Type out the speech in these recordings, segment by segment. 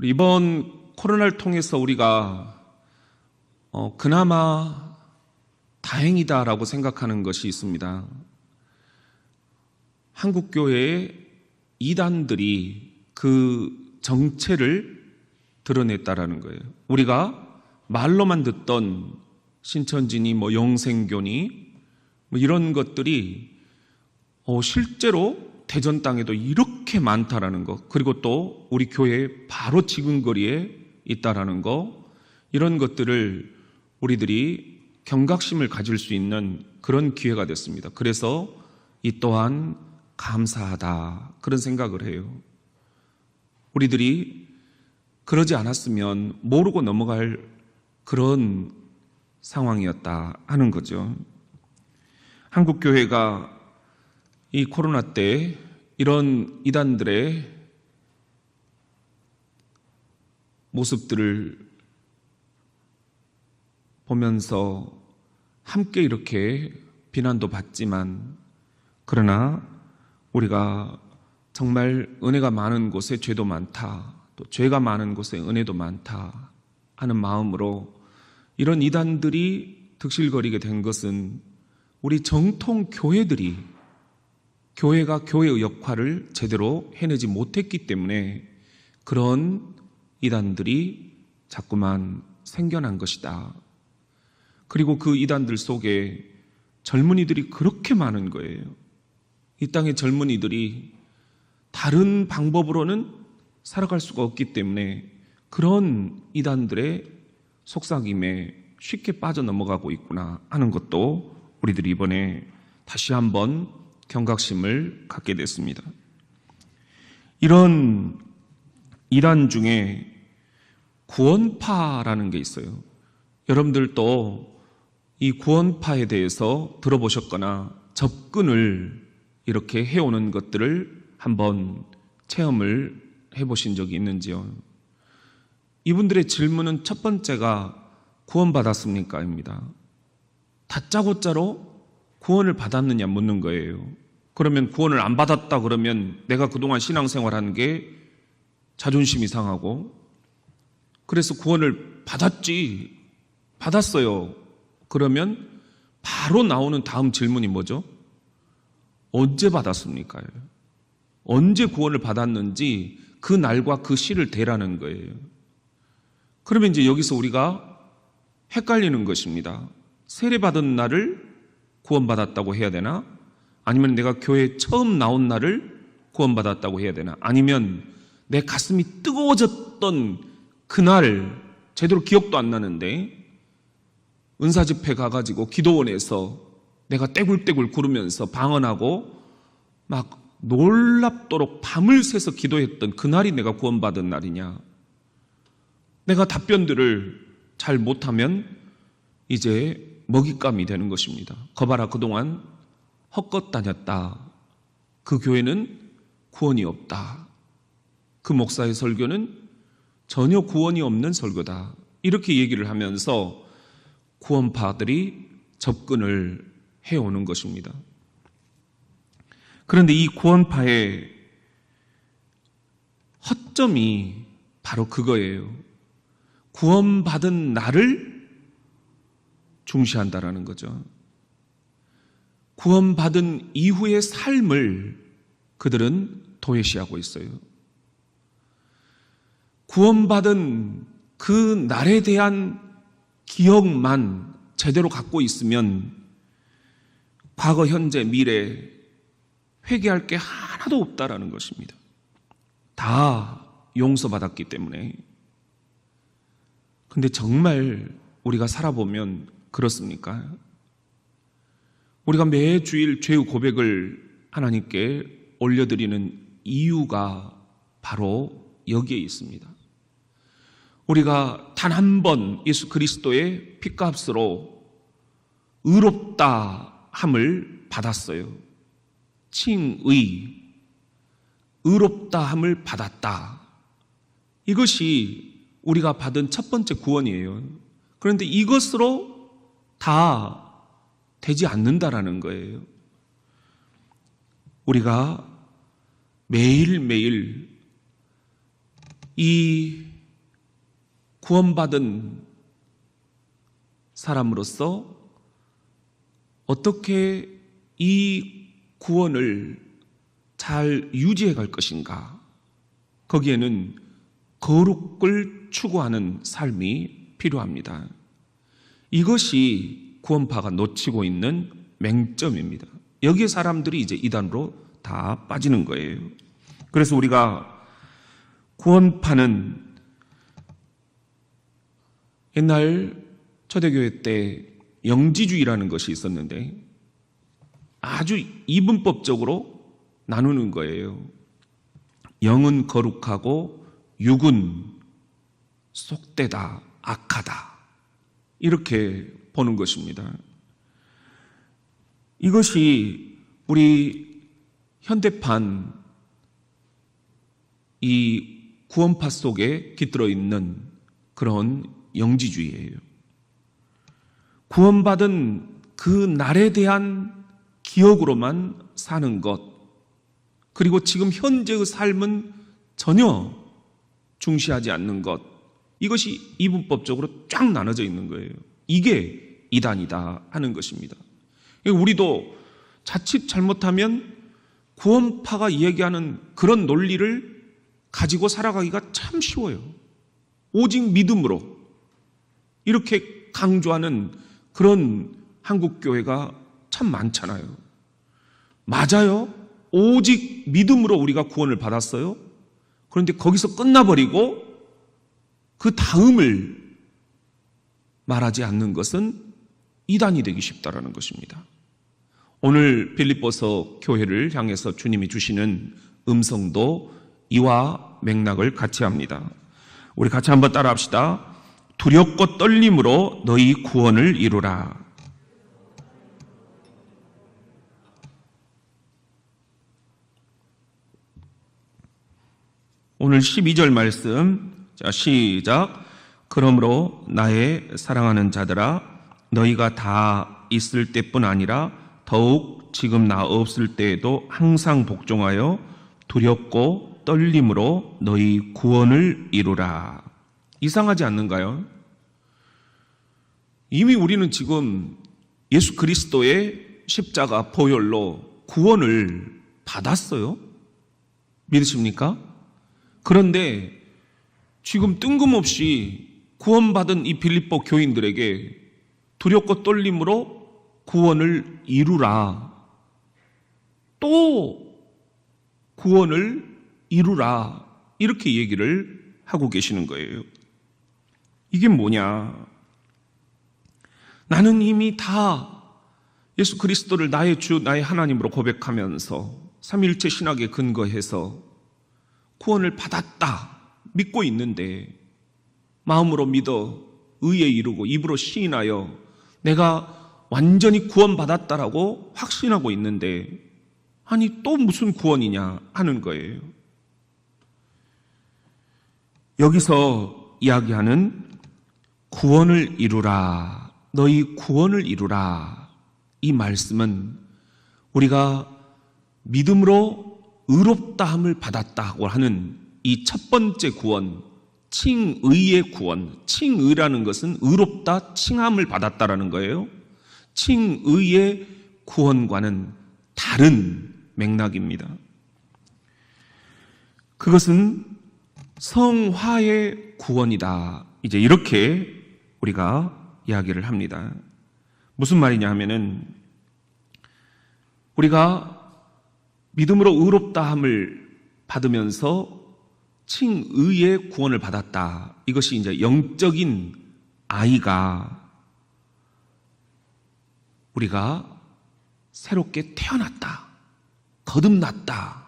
이번 코로나를 통해서 우리가 그나마 다행이다라고 생각하는 것이 있습니다. 한국교회의 이단들이 그 정체를 드러냈다라는 거예요. 우리가 말로만 듣던 신천지니 영생교니 이런 것들이 실제로 대전 땅에도 이렇게 많다라는 것, 그리고 또 우리 교회 바로 지근거리에 있다라는 것, 이런 것들을 우리들이 경각심을 가질 수 있는 그런 기회가 됐습니다. 그래서 이 또한 감사하다, 그런 생각을 해요. 우리들이 그러지 않았으면 모르고 넘어갈 그런 상황이었다 하는 거죠. 한국교회가 이 코로나 때 이런 이단들의 모습들을 보면서 함께 이렇게 비난도 받지만, 그러나 우리가 정말 은혜가 많은 곳에 죄도 많다, 또 죄가 많은 곳에 은혜도 많다 하는 마음으로 이런 이단들이 득실거리게 된 것은 우리 정통 교회들이 교회가 교회의 역할을 제대로 해내지 못했기 때문에 그런 이단들이 자꾸만 생겨난 것이다. 그리고 그 이단들 속에 젊은이들이 그렇게 많은 거예요. 이 땅의 젊은이들이 다른 방법으로는 살아갈 수가 없기 때문에 그런 이단들의 속삭임에 쉽게 빠져넘어가고 있구나 하는 것도 우리들이 이번에 다시 한번 경각심을 갖게 됐습니다. 이런 이단 중에 구원파라는 게 있어요. 여러분들도 이 구원파에 대해서 들어보셨거나 접근을 이렇게 해오는 것들을 한번 체험을 해보신 적이 있는지요? 이분들의 질문은 첫 번째가 구원받았습니까? 입니다. 다짜고짜로 구원을 받았느냐 묻는 거예요. 그러면 구원을 안 받았다 그러면 내가 그동안 신앙생활한 게 자존심이 상하고, 그래서 구원을 받았어요. 그러면 바로 나오는 다음 질문이 뭐죠? 언제 받았습니까? 언제 구원을 받았는지 그 날과 그 시를 대라는 거예요. 그러면 이제 여기서 우리가 헷갈리는 것입니다. 세례받은 날을 구원받았다고 해야 되나? 아니면 내가 교회에 처음 나온 날을 구원받았다고 해야 되나? 아니면 내 가슴이 뜨거워졌던 그날, 제대로 기억도 안 나는데 은사집회 가가지고 기도원에서 내가 떼굴떼굴 구르면서 방언하고 막 놀랍도록 밤을 새서 기도했던 그날이 내가 구원받은 날이냐? 내가 답변들을 잘 못하면 이제 먹잇감이 되는 것입니다. 거봐라, 그동안 헛것 다녔다. 그 교회는 구원이 없다. 그 목사의 설교는 전혀 구원이 없는 설교다. 이렇게 얘기를 하면서 구원파들이 접근을 해오는 것입니다. 그런데 이 구원파의 허점이 바로 그거예요. 구원받은 나를 중시한다라는 거죠. 구원받은 이후의 삶을 그들은 도외시하고 있어요. 구원받은 그 날에 대한 기억만 제대로 갖고 있으면 과거, 현재, 미래 회개할 게 하나도 없다라는 것입니다. 다 용서받았기 때문에. 근데 정말 우리가 살아보면 그렇습니까? 우리가 매주일 죄의 고백을 하나님께 올려드리는 이유가 바로 여기에 있습니다. 우리가 단 한 번 예수 그리스도의 피값으로 의롭다 함을 받았어요. 칭의, 의롭다 함을 받았다. 이것이 우리가 받은 첫 번째 구원이에요. 그런데 이것으로 다 되지 않는다라는 거예요. 우리가 매일매일 이 구원받은 사람으로서 어떻게 이 구원을 잘 유지해 갈 것인가? 거기에는 거룩을 추구하는 삶이 필요합니다. 이것이 구원파가 놓치고 있는 맹점입니다. 여기에 사람들이 이제 이단으로 다 빠지는 거예요. 그래서 우리가 구원파는 옛날 초대교회 때 영지주의라는 것이 있었는데 아주 이분법적으로 나누는 거예요. 영은 거룩하고 육은 속되다, 악하다, 이렇게 보는 것입니다. 이것이 우리 현대판 이 구원파 속에 깃들어 있는 그런 영지주의예요. 구원받은 그 날에 대한 기억으로만 사는 것, 그리고 지금 현재의 삶은 전혀 중시하지 않는 것, 이것이 이분법적으로 쫙 나눠져 있는 거예요. 이게 이단이다 하는 것입니다. 우리도 자칫 잘못하면 구원파가 이야기하는 그런 논리를 가지고 살아가기가 참 쉬워요. 오직 믿음으로 이렇게 강조하는 그런 한국교회가 참 많잖아요. 맞아요. 오직 믿음으로 우리가 구원을 받았어요. 그런데 거기서 끝나버리고 그 다음을 말하지 않는 것은 이단이 되기 쉽다라는 것입니다. 오늘 빌립보서 교회를 향해서 주님이 주시는 음성도 이와 맥락을 같이 합니다. 우리 같이 한번 따라합시다. 두렵고 떨림으로 너희 구원을 이루라. 오늘 12절 말씀, 자, 시작. 그러므로 나의 사랑하는 자들아, 너희가 다 있을 때뿐 아니라 더욱 지금 나 없을 때에도 항상 복종하여 두렵고 떨림으로 너희 구원을 이루라. 이상하지 않는가요? 이미 우리는 지금 예수 그리스도의 십자가 보혈로 구원을 받았어요. 믿으십니까? 그런데 지금 뜬금없이 구원받은 이 빌립보 교인들에게 두렵고 떨림으로 구원을 이루라, 또 구원을 이루라, 이렇게 얘기를 하고 계시는 거예요. 이게 뭐냐? 나는 이미 다 예수 그리스도를 나의 주, 나의 하나님으로 고백하면서 삼위일체 신학에 근거해서 구원을 받았다 믿고 있는데, 마음으로 믿어 의에 이르고 입으로 시인하여 내가 완전히 구원받았다라고 확신하고 있는데, 아니 또 무슨 구원이냐 하는 거예요. 여기서 이야기하는 구원을 이루라, 너희 구원을 이루라, 이 말씀은 우리가 믿음으로 의롭다함을 받았다고 하는 이 첫 번째 구원, 칭의의 구원, 칭의라는 것은 의롭다, 칭함을 받았다라는 거예요. 칭의의 구원과는 다른 맥락입니다. 그것은 성화의 구원이다, 이제 이렇게 우리가 이야기를 합니다. 무슨 말이냐 하면은, 우리가 믿음으로 의롭다함을 받으면서 칭의의 구원을 받았다, 이것이 이제 영적인 아이가 우리가 새롭게 태어났다, 거듭났다,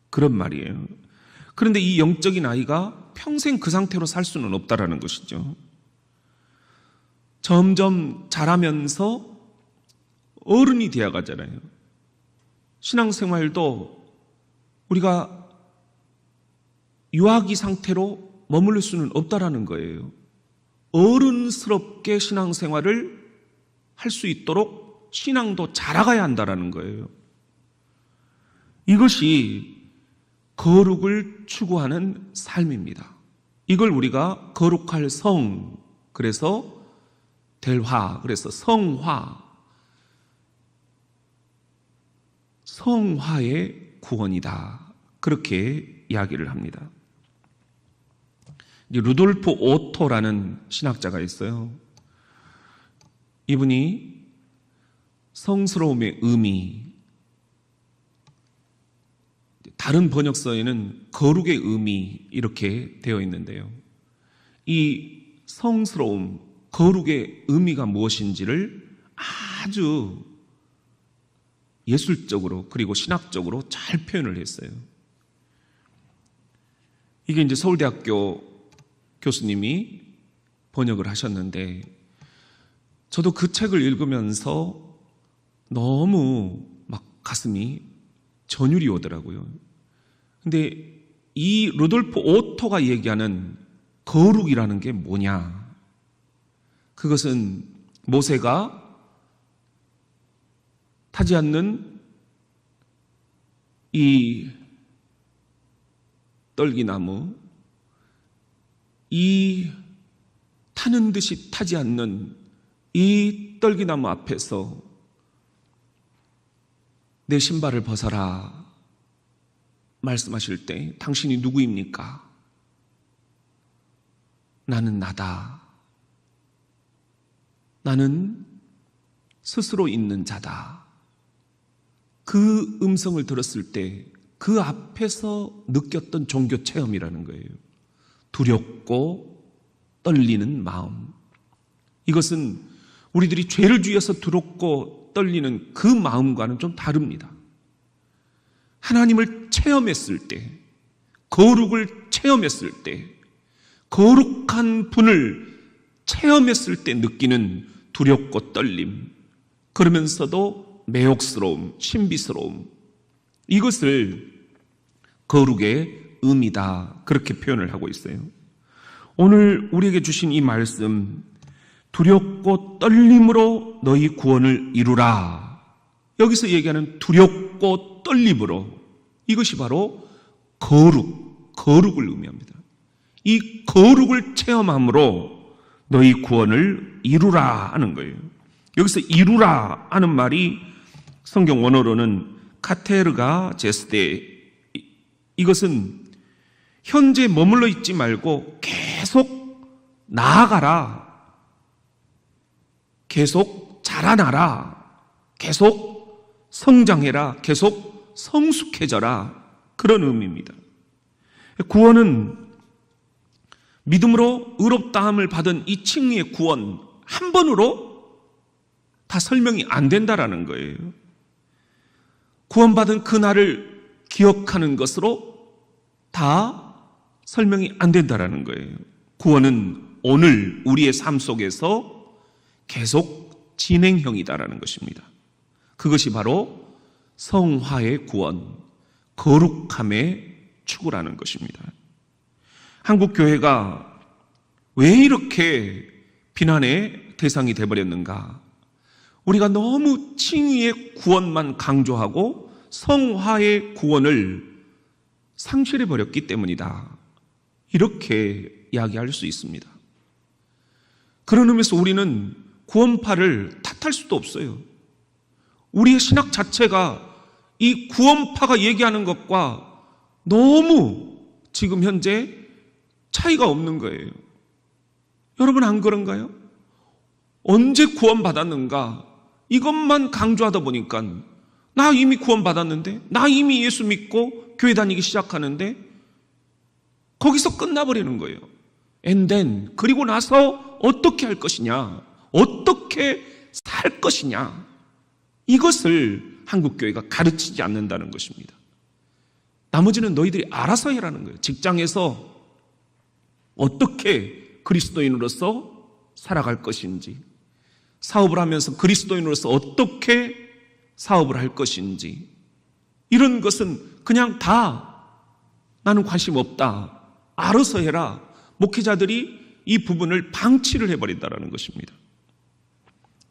그런 말이에요. 그런데 이 영적인 아이가 평생 그 상태로 살 수는 없다라는 것이죠. 점점 자라면서 어른이 되어 가잖아요. 신앙생활도 우리가 유아기 상태로 머무를 수는 없다라는 거예요. 어른스럽게 신앙생활을 할 수 있도록 신앙도 자라가야 한다라는 거예요. 이것이 거룩을 추구하는 삶입니다. 이걸 우리가 거룩할 성, 그래서 델화, 그래서 성화의 구원이다. 그렇게 이야기를 합니다. 루돌프 오토라는 신학자가 있어요. 이분이 성스러움의 의미, 다른 번역서에는 거룩의 의미 이렇게 되어 있는데요. 이 성스러움, 거룩의 의미가 무엇인지를 아주 예술적으로 그리고 신학적으로 잘 표현을 했어요. 이게 이제 서울대학교 교수님이 번역을 하셨는데, 저도 그 책을 읽으면서 너무 막 가슴이 전율이 오더라고요. 근데 이 루돌프 오토가 얘기하는 거룩이라는 게 뭐냐? 그것은 모세가 타지 않는 이 떨기나무, 이 타는 듯이 타지 않는 이 떨기나무 앞에서 내 신발을 벗어라 말씀하실 때 당신이 누구입니까? 나는 나다. 나는 스스로 있는 자다. 그 음성을 들었을 때 그 앞에서 느꼈던 종교 체험이라는 거예요. 두렵고 떨리는 마음. 이것은 우리들이 죄를 지어서 두렵고 떨리는 그 마음과는 좀 다릅니다. 하나님을 체험했을 때, 거룩을 체험했을 때, 거룩한 분을 체험했을 때 느끼는 두렵고 떨림, 그러면서도 매혹스러움, 신비스러움, 이것을 거룩의 의미다, 그렇게 표현을 하고 있어요. 오늘 우리에게 주신 이 말씀, 두렵고 떨림으로 너희 구원을 이루라. 여기서 얘기하는 두렵고 떨림으로, 이것이 바로 거룩을 의미합니다. 이 거룩을 체험함으로 너희 구원을 이루라 하는 거예요. 여기서 이루라 하는 말이 성경 원어로는 카테르가 제스데, 이것은 현재 머물러 있지 말고 계속 나아가라, 계속 자라나라, 계속 성장해라, 계속 성숙해져라, 그런 의미입니다. 구원은 믿음으로 의롭다함을 받은 이 칭의의 구원 한 번으로 다 설명이 안 된다라는 거예요. 구원받은 그날을 기억하는 것으로 다 설명이 안 된다라는 거예요. 구원은 오늘 우리의 삶 속에서 계속 진행형이다라는 것입니다. 그것이 바로 성화의 구원, 거룩함의 추구라는 것입니다. 한국 교회가 왜 이렇게 비난의 대상이 되어버렸는가? 우리가 너무 칭의의 구원만 강조하고 성화의 구원을 상실해버렸기 때문이다, 이렇게 이야기할 수 있습니다. 그런 의미에서 우리는 구원파를 탓할 수도 없어요. 우리의 신학 자체가 이 구원파가 얘기하는 것과 너무 지금 현재 차이가 없는 거예요. 여러분 안 그런가요? 언제 구원받았는가 이것만 강조하다 보니까 나 이미 구원받았는데, 나 이미 예수 믿고 교회 다니기 시작하는데 거기서 끝나버리는 거예요. And then, 그리고 나서 어떻게 할 것이냐, 어떻게 살 것이냐, 이것을 한국교회가 가르치지 않는다는 것입니다. 나머지는 너희들이 알아서 해라는 거예요. 직장에서 어떻게 그리스도인으로서 살아갈 것인지, 사업을 하면서 그리스도인으로서 어떻게 사업을 할 것인지, 이런 것은 그냥 다 나는 관심 없다, 알아서 해라, 목회자들이 이 부분을 방치를 해버린다는 것입니다.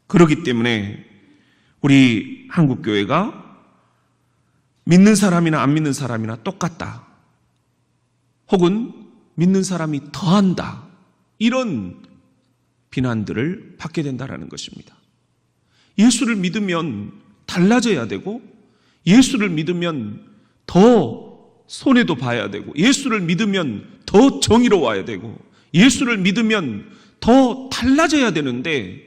그렇기 때문에 우리 한국교회가 믿는 사람이나 안 믿는 사람이나 똑같다, 혹은 믿는 사람이 더한다. 이런 비난들을 받게 된다는 것입니다. 예수를 믿으면 달라져야 되고, 예수를 믿으면 더 손해도 봐야 되고, 예수를 믿으면 더 정의로워야 되고, 예수를 믿으면 더 달라져야 되는데,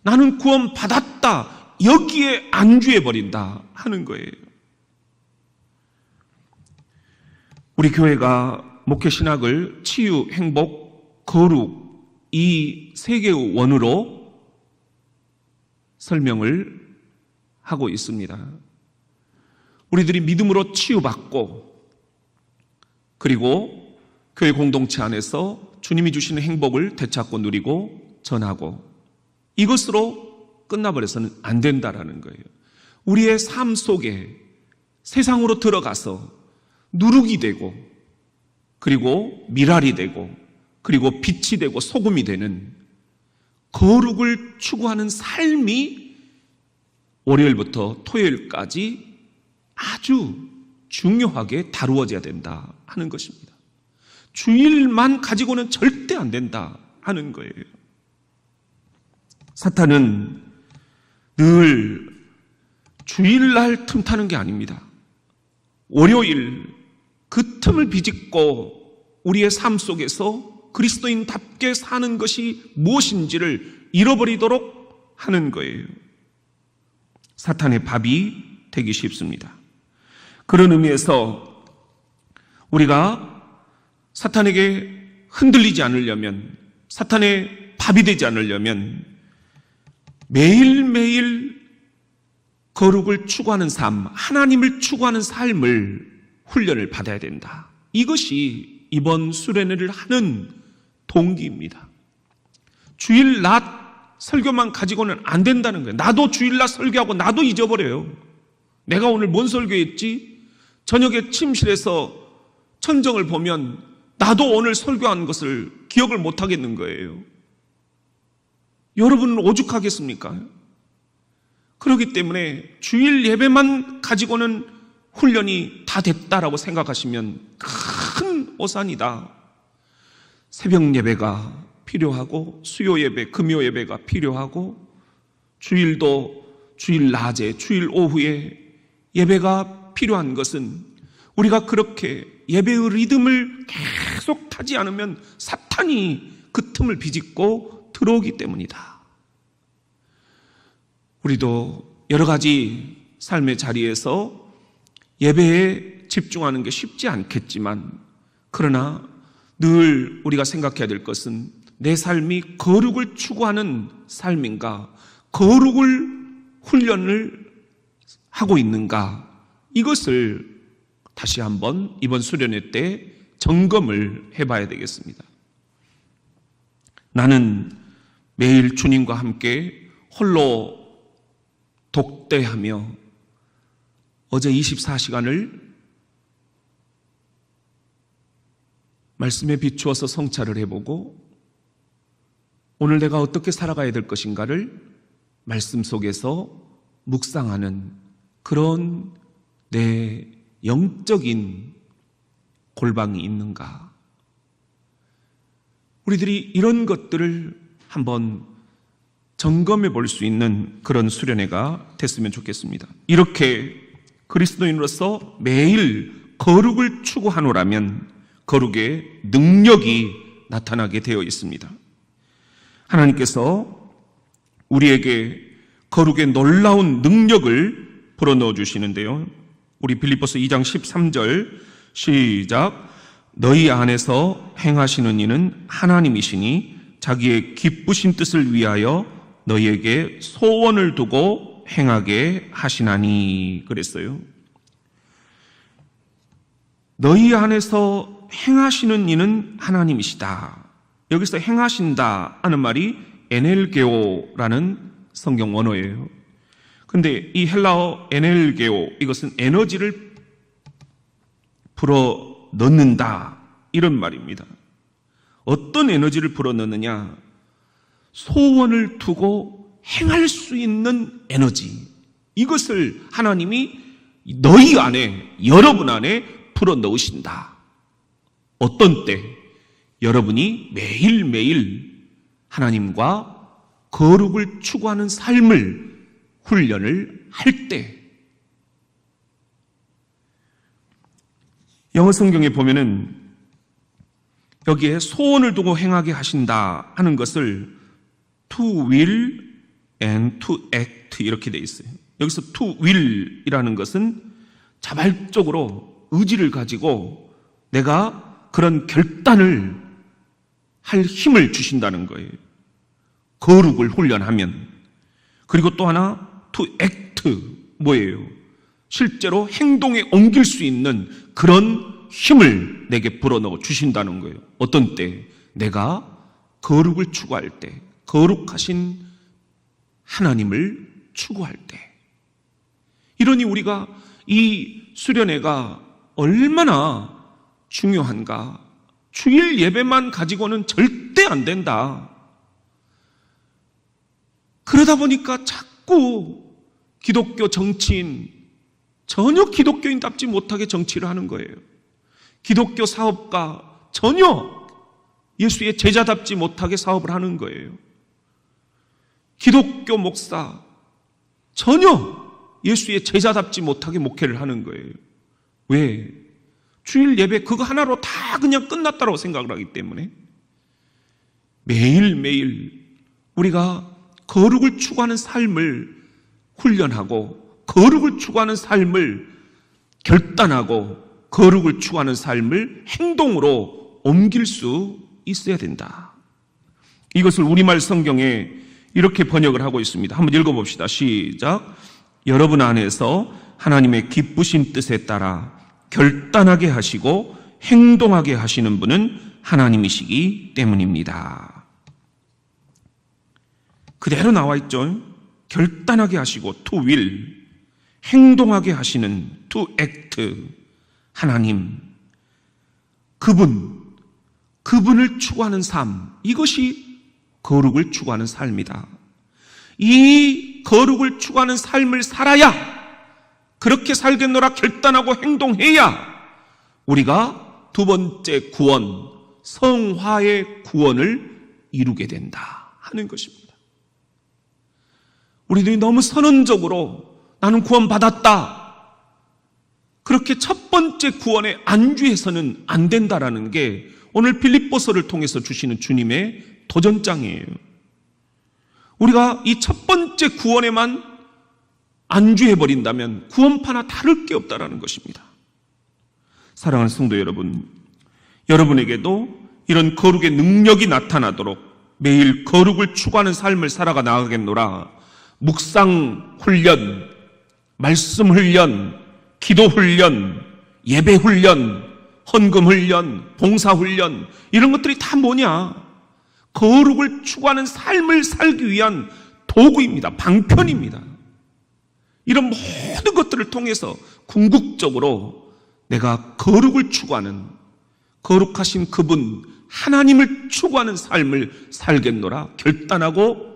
나는 구원 받았다, 여기에 안주해 버린다 하는 거예요. 우리 교회가 목회신학을 치유, 행복, 거룩 이 세 개의 원으로 설명을 하고 있습니다. 우리들이 믿음으로 치유받고, 그리고 교회 공동체 안에서 주님이 주시는 행복을 되찾고 누리고 전하고, 이것으로 끝나버려서는 안 된다라는 거예요. 우리의 삶 속에 세상으로 들어가서 누룩이 되고, 그리고 미랄이 되고, 그리고 빛이 되고 소금이 되는 거룩을 추구하는 삶이 월요일부터 토요일까지 아주 중요하게 다루어져야 된다 하는 것입니다. 주일만 가지고는 절대 안 된다 하는 거예요. 사탄은 늘 주일날 틈타는 게 아닙니다. 월요일 그 틈을 비집고 우리의 삶 속에서 그리스도인답게 사는 것이 무엇인지를 잃어버리도록 하는 거예요. 사탄의 밥이 되기 쉽습니다. 그런 의미에서 우리가 사탄에게 흔들리지 않으려면, 사탄의 밥이 되지 않으려면 매일매일 거룩을 추구하는 삶, 하나님을 추구하는 삶을 훈련을 받아야 된다. 이것이 이번 수련회를 하는 동기입니다. 주일 낮 설교만 가지고는 안 된다는 거예요. 나도 주일 낮 설교하고 나도 잊어버려요. 내가 오늘 뭔 설교했지? 저녁에 침실에서 천정을 보면 나도 오늘 설교한 것을 기억을 못 하겠는 거예요. 여러분은 오죽하겠습니까? 그렇기 때문에 주일 예배만 가지고는 훈련이 다 됐다라고 생각하시면 큰 오산이다. 새벽 예배가 필요하고, 수요 예배, 금요 예배가 필요하고, 주일도 주일 낮에, 주일 오후에 예배가 필요한 것은 우리가 그렇게 예배의 리듬을 계속 타지 않으면 사탄이 그 틈을 비집고 들어오기 때문이다. 우리도 여러 가지 삶의 자리에서 예배에 집중하는 게 쉽지 않겠지만, 그러나 늘 우리가 생각해야 될 것은 내 삶이 거룩을 추구하는 삶인가, 거룩을 훈련을 하고 있는가, 이것을 다시 한번 이번 수련회 때 점검을 해봐야 되겠습니다. 나는 매일 주님과 함께 홀로 독대하며 어제 24시간을 말씀에 비추어서 성찰을 해보고, 오늘 내가 어떻게 살아가야 될 것인가를 말씀 속에서 묵상하는 그런 내 영적인 골방이 있는가. 우리들이 이런 것들을 한번 점검해 볼 수 있는 그런 수련회가 됐으면 좋겠습니다. 이렇게 그리스도인으로서 매일 거룩을 추구하노라면 거룩의 능력이 나타나게 되어 있습니다. 하나님께서 우리에게 거룩의 놀라운 능력을 불어넣어 주시는데요. 우리 빌립보서 2장 13절 시작. 너희 안에서 행하시는 이는 하나님이시니 자기의 기쁘신 뜻을 위하여 너희에게 소원을 두고 행하게 하시나니 그랬어요. 너희 안에서 행하시는 이는 하나님이시다. 여기서 행하신다 하는 말이 에넬게오라는 성경 원어예요. 근데 이 헬라어 에넬게오, 이것은 에너지를 불어 넣는다, 이런 말입니다. 어떤 에너지를 불어 넣느냐? 소원을 두고 행할 수 있는 에너지, 이것을 하나님이 너희 안에, 여러분 안에 불어 넣으신다. 어떤 때? 여러분이 매일매일 하나님과 거룩을 추구하는 삶을 훈련을 할 때, 영어 성경에 보면은 여기에 소원을 두고 행하게 하신다 하는 것을 to will and to act 이렇게 돼 있어요. 여기서 to will이라는 것은 자발적으로 의지를 가지고 내가 그런 결단을 할 힘을 주신다는 거예요. 거룩을 훈련하면. 그리고 또 하나 to act 뭐예요? 실제로 행동에 옮길 수 있는 그런 힘을 내게 불어넣어 주신다는 거예요. 어떤 때? 내가 거룩을 추구할 때, 거룩하신 하나님을 추구할 때. 이러니 우리가 이 수련회가 얼마나 중요한가. 주일 예배만 가지고는 절대 안 된다. 그러다 보니까 자꾸 기독교 정치인, 전혀 기독교인답지 못하게 정치를 하는 거예요. 기독교 사업가, 전혀 예수의 제자답지 못하게 사업을 하는 거예요. 기독교 목사, 전혀 예수의 제자답지 못하게 목회를 하는 거예요. 왜? 주일 예배 그거 하나로 다 그냥 끝났다고 생각을 하기 때문에. 매일매일 우리가 거룩을 추구하는 삶을 훈련하고, 거룩을 추구하는 삶을 결단하고, 거룩을 추구하는 삶을 행동으로 옮길 수 있어야 된다. 이것을 우리말 성경에 이렇게 번역을 하고 있습니다. 한번 읽어봅시다. 시작. 여러분 안에서 하나님의 기쁘신 뜻에 따라 결단하게 하시고 행동하게 하시는 분은 하나님이시기 때문입니다. 그대로 나와 있죠. 결단하게 하시고 to will, 행동하게 하시는 to act, 하나님, 그분을 추구하는 삶, 이것이 거룩을 추구하는 삶이다. 이 거룩을 추구하는 삶을 살아야, 그렇게 살겠노라 결단하고 행동해야 우리가 두 번째 구원, 성화의 구원을 이루게 된다 하는 것입니다. 우리들이 너무 선언적으로 나는 구원받았다, 그렇게 첫 번째 구원에 안주해서는 안 된다라는 게 오늘 빌립보서를 통해서 주시는 주님의 도전장이에요. 우리가 이 첫 번째 구원에만 안주해버린다면 구원파나 다를 게 없다라는 것입니다. 사랑하는 성도 여러분, 여러분에게도 이런 거룩의 능력이 나타나도록 매일 거룩을 추구하는 삶을 살아가 나가겠노라. 묵상 훈련, 말씀 훈련, 기도 훈련, 예배 훈련, 헌금 훈련, 봉사 훈련, 이런 것들이 다 뭐냐? 거룩을 추구하는 삶을 살기 위한 도구입니다. 방편입니다. 이런 모든 것들을 통해서 궁극적으로 내가 거룩을 추구하는, 거룩하신 그분 하나님을 추구하는 삶을 살겠노라 결단하고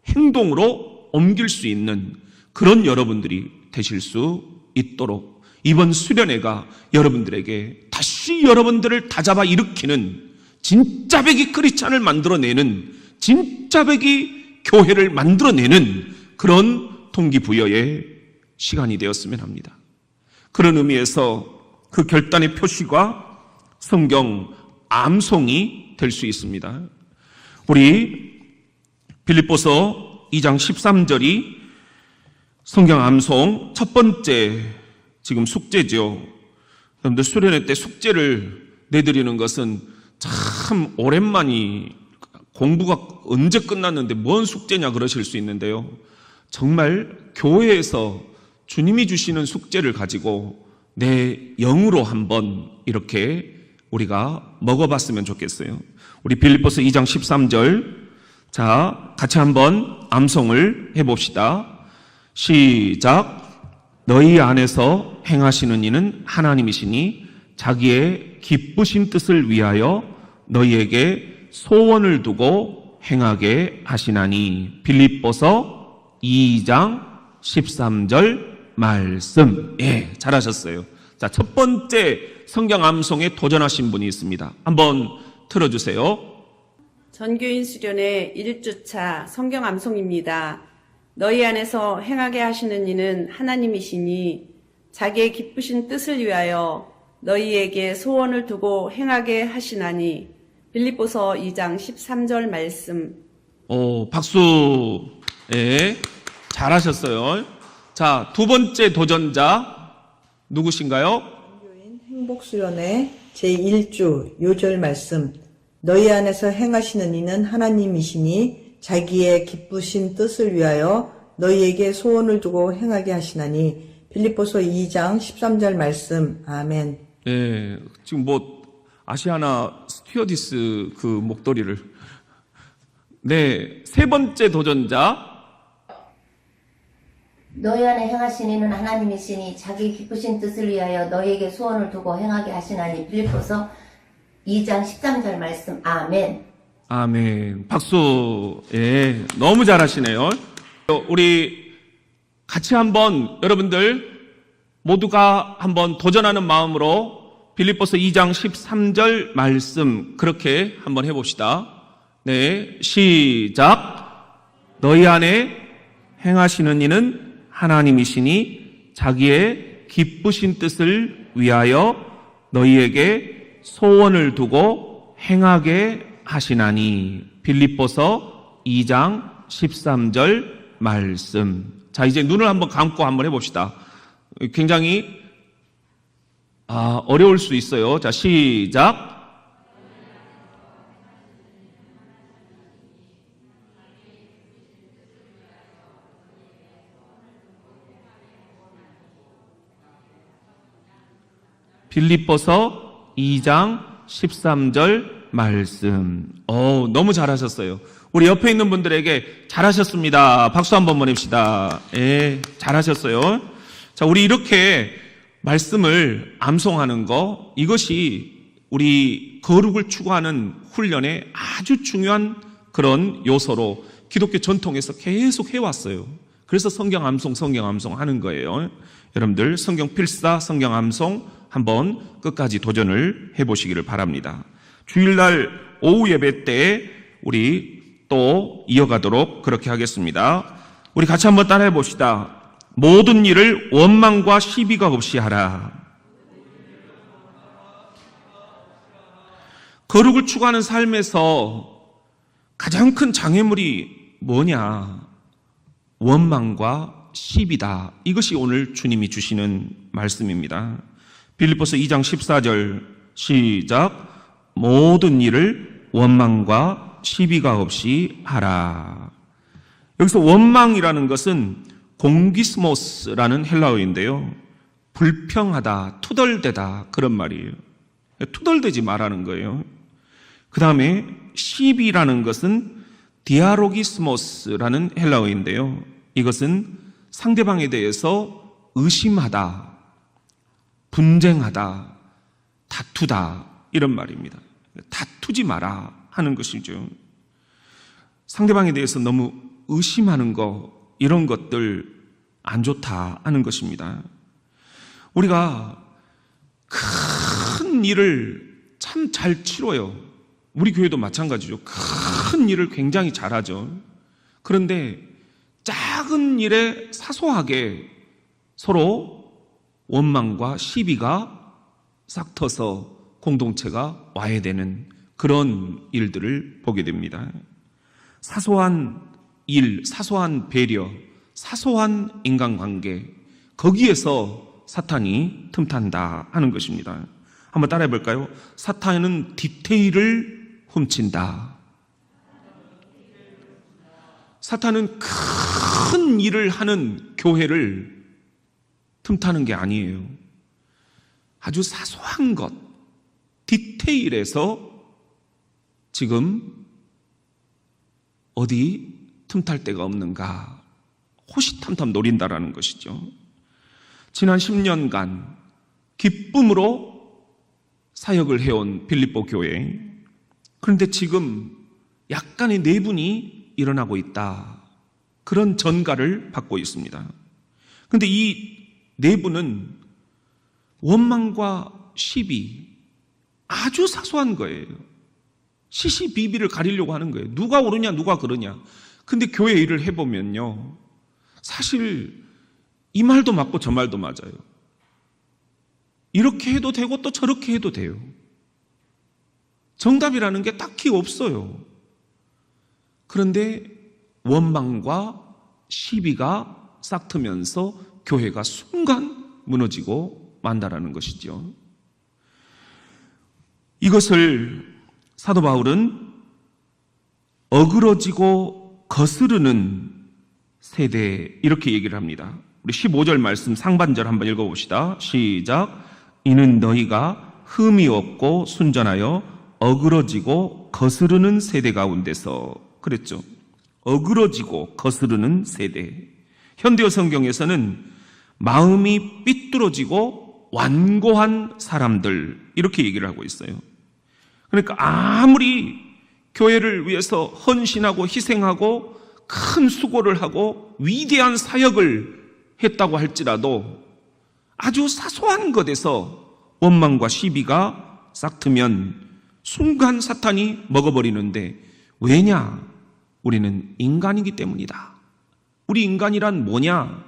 행동으로 옮길 수 있는 그런 여러분들이 되실 수 있도록 이번 수련회가 여러분들에게 다시 여러분들을 다잡아 일으키는 진짜배기 크리스찬을 만들어내는, 진짜배기 교회를 만들어내는 그런 동기부여의 시간이 되었으면 합니다. 그런 의미에서 그 결단의 표시가 성경 암송이 될 수 있습니다. 우리 빌립보서 2장 13절이 성경 암송 첫 번째 지금 숙제죠. 여러분들 수련회 때 숙제를 내드리는 것은 참 오랜만이, 공부가 언제 끝났는데 뭔 숙제냐 그러실 수 있는데요. 정말 교회에서 주님이 주시는 숙제를 가지고 내 영으로 한번 이렇게 우리가 먹어봤으면 좋겠어요. 우리 빌립보서 2장 13절, 자 같이 한번 암송을 해봅시다. 시작. 너희 안에서 행하시는 이는 하나님이시니 자기의 기쁘신 뜻을 위하여 너희에게 소원을 두고 행하게 하시나니. 빌립보서 2장 13절 말씀. 예, 잘하셨어요. 자, 첫 번째 성경 암송에 도전하신 분이 있습니다. 한번 틀어주세요. 전교인 수련회 1주차 성경 암송입니다. 너희 안에서 행하게 하시는 이는 하나님이시니 자기의 기쁘신 뜻을 위하여 너희에게 소원을 두고 행하게 하시나니. 빌립보서 2장 13절 말씀. 박수. 예, 잘하셨어요. 자, 두 번째 도전자 누구신가요? 전교인 행복수련회 제1주 요절 말씀. 너희 안에서 행하시는 이는 하나님이시니 자기의 기쁘신 뜻을 위하여 너희에게 소원을 두고 행하게 하시나니. 빌립보서 2장 13절 말씀. 아멘. 예, 지금 아시아나 스튜어디스 그 목도리를. 네, 세 번째 도전자. 너희 안에 행하신 이는 하나님이시니 자기 기쁘신 뜻을 위하여 너희에게 소원을 두고 행하게 하시나니. 빌립보서 2장 13절 말씀. 아멘. 아멘. 박수. 예, 너무 잘하시네요. 우리 같이 한번 여러분들 모두가 한번 도전하는 마음으로 빌립보서 2장 13절 말씀 그렇게 한번 해봅시다. 네, 시작. 너희 안에 행하시는 이는 하나님이시니 자기의 기쁘신 뜻을 위하여 너희에게 소원을 두고 행하게 하시나니. 빌립보서 2장 13절 말씀. 자, 이제 눈을 한번 감고 한번 해봅시다. 굉장히 어려울 수 있어요. 자, 시작. 빌립보서 2장 13절 말씀. 너무 잘하셨어요. 우리 옆에 있는 분들에게 잘하셨습니다. 박수 한번 보냅시다. 예, 잘하셨어요. 자, 우리 이렇게 말씀을 암송하는 거, 이것이 우리 거룩을 추구하는 훈련의 아주 중요한 그런 요소로 기독교 전통에서 계속 해왔어요. 그래서 성경 암송 하는 거예요. 여러분들 성경 필사, 성경 암송 한번 끝까지 도전을 해보시기를 바랍니다. 주일날 오후 예배 때 우리 또 이어가도록 그렇게 하겠습니다. 우리 같이 한번 따라해 봅시다. 모든 일을 원망과 시비가 없이 하라. 거룩을 추구하는 삶에서 가장 큰 장애물이 뭐냐? 원망과 시비다. 이것이 오늘 주님이 주시는 말씀입니다. 빌립보서 2장 14절 시작. 모든 일을 원망과 시비가 없이 하라. 여기서 원망이라는 것은 공기스모스라는 헬라어인데요. 불평하다, 투덜대다 그런 말이에요. 투덜대지 말라는 거예요. 그 다음에 시비라는 것은 디아로기스모스라는 헬라어인데요. 이것은 상대방에 대해서 의심하다, 분쟁하다, 다투다 이런 말입니다. 다투지 마라 하는 것이죠. 상대방에 대해서 너무 의심하는 거, 이런 것들 안 좋다 하는 것입니다. 우리가 큰 일을 참 잘 치러요. 우리 교회도 마찬가지죠. 큰 일을 굉장히 잘하죠. 그런데 작은 일에 사소하게 서로 원망과 시비가 싹터서 공동체가 와야 되는 그런 일들을 보게 됩니다. 사소한 일, 사소한 배려, 사소한 인간관계, 거기에서 사탄이 틈탄다 하는 것입니다. 한번 따라해 볼까요? 사탄은 디테일을 훔친다. 사탄은 큰 일을 하는 교회를 틈타는 게 아니에요. 아주 사소한 것, 디테일에서 지금 어디 틈탈 데가 없는가 호시탐탐 노린다라는 것이죠. 지난 10년간 기쁨으로 사역을 해온 빌립보 교회, 그런데 지금 약간의 내분이 일어나고 있다, 그런 전가를 받고 있습니다. 그런데 이 내분은 원망과 시비, 아주 사소한 거예요. 시시비비를 가리려고 하는 거예요. 누가 옳으냐 누가 그러냐. 근데 교회 일을 해보면요, 사실 이 말도 맞고 저 말도 맞아요. 이렇게 해도 되고 또 저렇게 해도 돼요. 정답이라는 게 딱히 없어요. 그런데 원망과 시비가 싹트면서 교회가 순간 무너지고 만다라는 것이죠. 이것을 사도 바울은 어그러지고 거스르는 세대, 이렇게 얘기를 합니다. 우리 15절 말씀 상반절 한번 읽어봅시다. 시작. 이는 너희가 흠이 없고 순전하여 어그러지고 거스르는 세대 가운데서, 그랬죠. 어그러지고 거스르는 세대. 현대어 성경에서는 마음이 삐뚤어지고 완고한 사람들, 이렇게 얘기를 하고 있어요. 그러니까 아무리 교회를 위해서 헌신하고 희생하고 큰 수고를 하고 위대한 사역을 했다고 할지라도 아주 사소한 것에서 원망과 시비가 싹트면 순간 사탄이 먹어버리는데, 왜냐? 우리는 인간이기 때문이다. 우리 인간이란 뭐냐?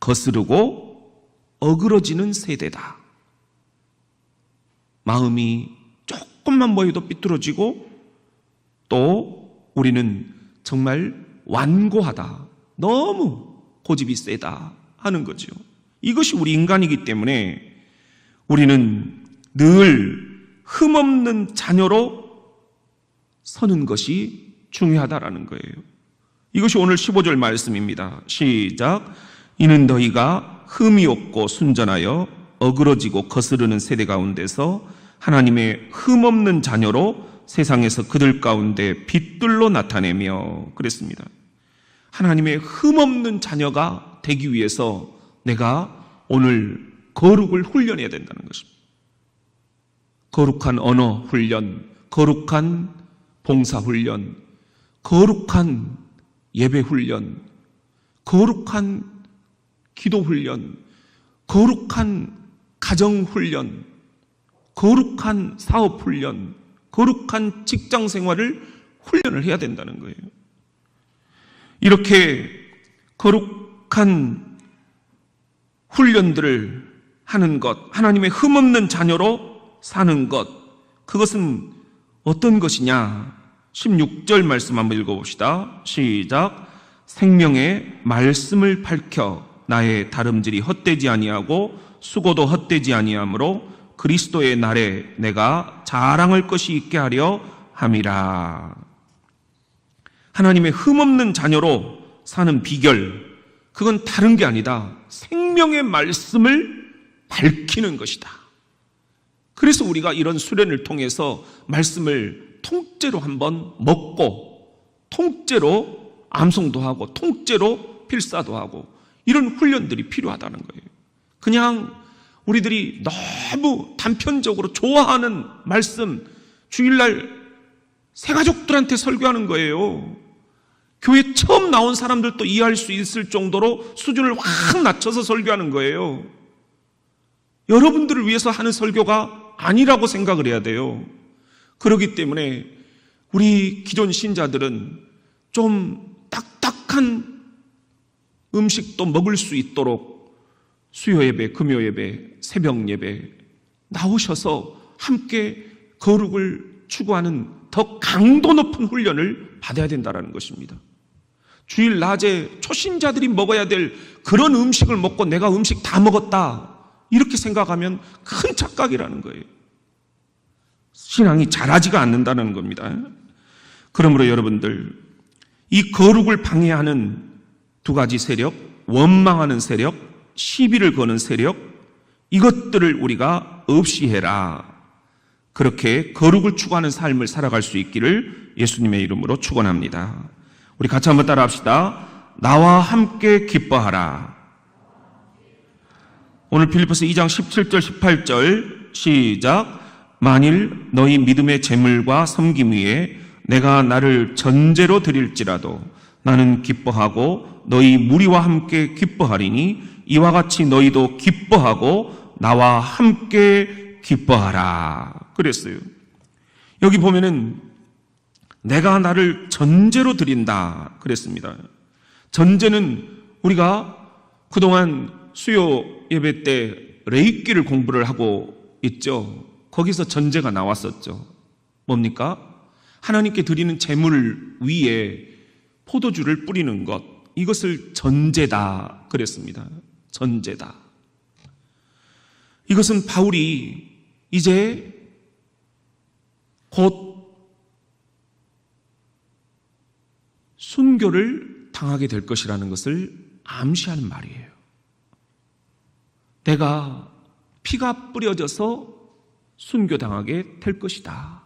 거스르고 어그러지는 세대다. 마음이 조금만 뭐해도 삐뚤어지고, 또 우리는 정말 완고하다, 너무 고집이 세다 하는 거죠. 이것이 우리 인간이기 때문에 우리는 늘 흠없는 자녀로 서는 것이 중요하다라는 거예요. 이것이 오늘 15절 말씀입니다. 시작. 이는 너희가 흠이 없고 순전하여 어그러지고 거스르는 세대 가운데서 하나님의 흠없는 자녀로 세상에서 그들 가운데 빛들로 나타내며, 그랬습니다. 하나님의 흠없는 자녀가 되기 위해서 내가 오늘 거룩을 훈련해야 된다는 것입니다. 거룩한 언어 훈련, 거룩한 봉사 훈련, 거룩한 예배 훈련, 거룩한 기도 훈련, 거룩한 가정 훈련, 거룩한 사업 훈련, 거룩한 직장 생활을 훈련을 해야 된다는 거예요. 이렇게 거룩한 훈련들을 하는 것, 하나님의 흠없는 자녀로 사는 것, 그것은 어떤 것이냐? 16절 말씀 한번 읽어봅시다. 시작. 생명의 말씀을 밝혀 나의 다름질이 헛되지 아니하고 수고도 헛되지 아니하므로 그리스도의 날에 내가 자랑할 것이 있게 하려 함이라. 하나님의 흠없는 자녀로 사는 비결, 그건 다른 게 아니다. 생명의 말씀을 밝히는 것이다. 그래서 우리가 이런 수련을 통해서 말씀을 통째로 한번 먹고, 통째로 암송도 하고, 통째로 필사도 하고, 이런 훈련들이 필요하다는 거예요. 그냥 우리들이 너무 단편적으로 좋아하는 말씀, 주일날 새가족들한테 설교하는 거예요. 교회 처음 나온 사람들도 이해할 수 있을 정도로 수준을 확 낮춰서 설교하는 거예요. 여러분들을 위해서 하는 설교가 아니라고 생각을 해야 돼요. 그렇기 때문에 우리 기존 신자들은 좀 딱딱한 음식도 먹을 수 있도록 수요 예배, 금요 예배, 새벽 예배 나오셔서 함께 거룩을 추구하는 더 강도 높은 훈련을 받아야 된다는 것입니다. 주일 낮에 초신자들이 먹어야 될 그런 음식을 먹고 내가 음식 다 먹었다, 이렇게 생각하면 큰 착각이라는 거예요. 신앙이 자라지가 않는다는 겁니다. 그러므로 여러분들, 이 거룩을 방해하는 두 가지 세력, 원망하는 세력, 시비를 거는 세력, 이것들을 우리가 없이 해라. 그렇게 거룩을 추구하는 삶을 살아갈 수 있기를 예수님의 이름으로 축원합니다. 우리 같이 한번 따라 합시다. 나와 함께 기뻐하라. 오늘 빌립보서 2장 17절 18절 시작. 만일 너희 믿음의 재물과 섬김 위에 내가 나를 전제로 드릴지라도 나는 기뻐하고 너희 무리와 함께 기뻐하리니 이와 같이 너희도 기뻐하고 나와 함께 기뻐하라. 그랬어요. 여기 보면은 내가 나를 전제로 드린다 그랬습니다. 전제는 우리가 그동안 수요 예배 때 레위기를 공부를 하고 있죠. 거기서 전제가 나왔었죠. 뭡니까? 하나님께 드리는 제물 위에 포도주를 뿌리는 것, 이것을 전제다 그랬습니다. 전제다. 이것은 바울이 이제 곧 순교를 당하게 될 것이라는 것을 암시하는 말이에요. 내가 피가 뿌려져서 순교당하게 될 것이다.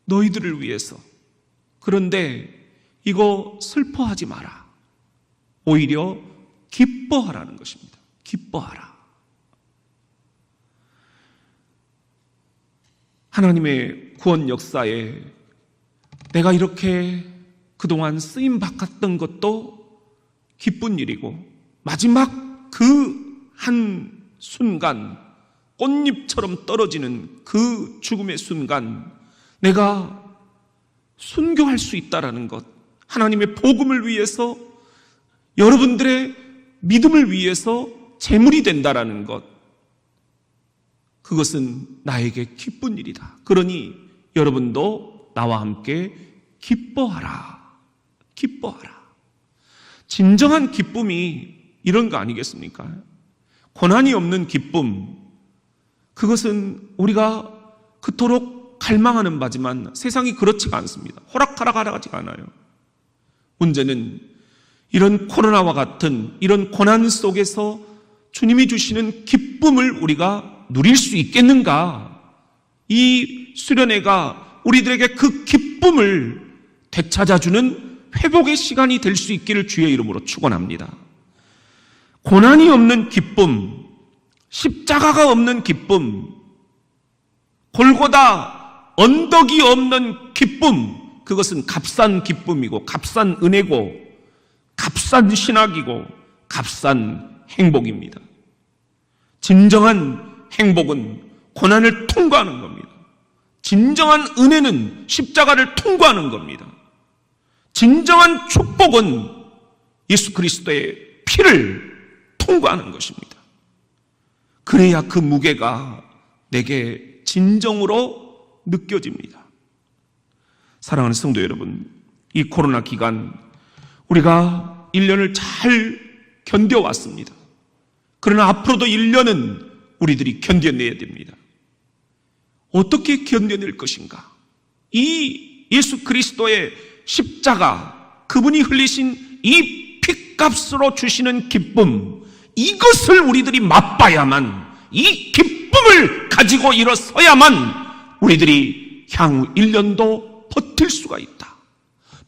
너희들을 위해서. 그런데 이거 슬퍼하지 마라. 오히려 기뻐하라는 것입니다. 기뻐하라. 하나님의 구원 역사에 내가 이렇게 그동안 쓰임 받았던 것도 기쁜 일이고, 마지막 그 한 순간, 꽃잎처럼 떨어지는 그 죽음의 순간, 내가 순교할 수 있다라는 것, 하나님의 복음을 위해서, 여러분들의 믿음을 위해서 제물이 된다라는 것, 그것은 나에게 기쁜 일이다. 그러니 여러분도 나와 함께 기뻐하라. 기뻐하라. 진정한 기쁨이 이런 거 아니겠습니까? 고난이 없는 기쁨, 그것은 우리가 그토록 갈망하는 바지만 세상이 그렇지가 않습니다. 호락호락하지가 않아요. 문제는 이런 코로나와 같은 이런 고난 속에서 주님이 주시는 기쁨을 우리가 누릴 수 있겠는가? 이 수련회가 우리들에게 그 기쁨을 되찾아주는 회복의 시간이 될 수 있기를 주의 이름으로 축원합니다. 고난이 없는 기쁨, 십자가가 없는 기쁨, 골고다 언덕이 없는 기쁨, 그것은 값싼 기쁨이고 값싼 은혜고 값싼 신학이고 값싼 행복입니다. 진정한 행복은 고난을 통과하는 겁니다. 진정한 은혜는 십자가를 통과하는 겁니다. 진정한 축복은 예수 그리스도의 피를 통과하는 것입니다. 그래야 그 무게가 내게 진정으로 느껴집니다. 사랑하는 성도 여러분, 이 코로나 기간 우리가 1년을 잘 견뎌왔습니다. 그러나 앞으로도 1년은 우리들이 견뎌내야 됩니다. 어떻게 견뎌낼 것인가? 이 예수 그리스도의 십자가, 그분이 흘리신 이 핏값으로 주시는 기쁨, 이것을 우리들이 맛봐야만, 이 기쁨을 가지고 일어서야만 우리들이 향후 1년도 버틸 수가 있다.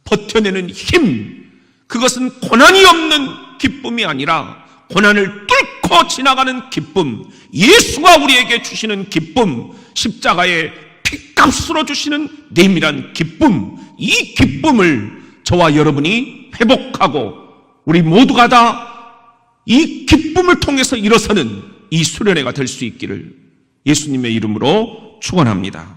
버텨내는 힘, 그것은 고난이 없는 기쁨이 아니라 고난을 뚫고 지나가는 기쁨, 예수가 우리에게 주시는 기쁨, 십자가의 핏값으로 주시는 내밀한 기쁨, 이 기쁨을 저와 여러분이 회복하고 우리 모두가 다 이 기쁨을 통해서 일어서는 이 수련회가 될 수 있기를 예수님의 이름으로 축원합니다.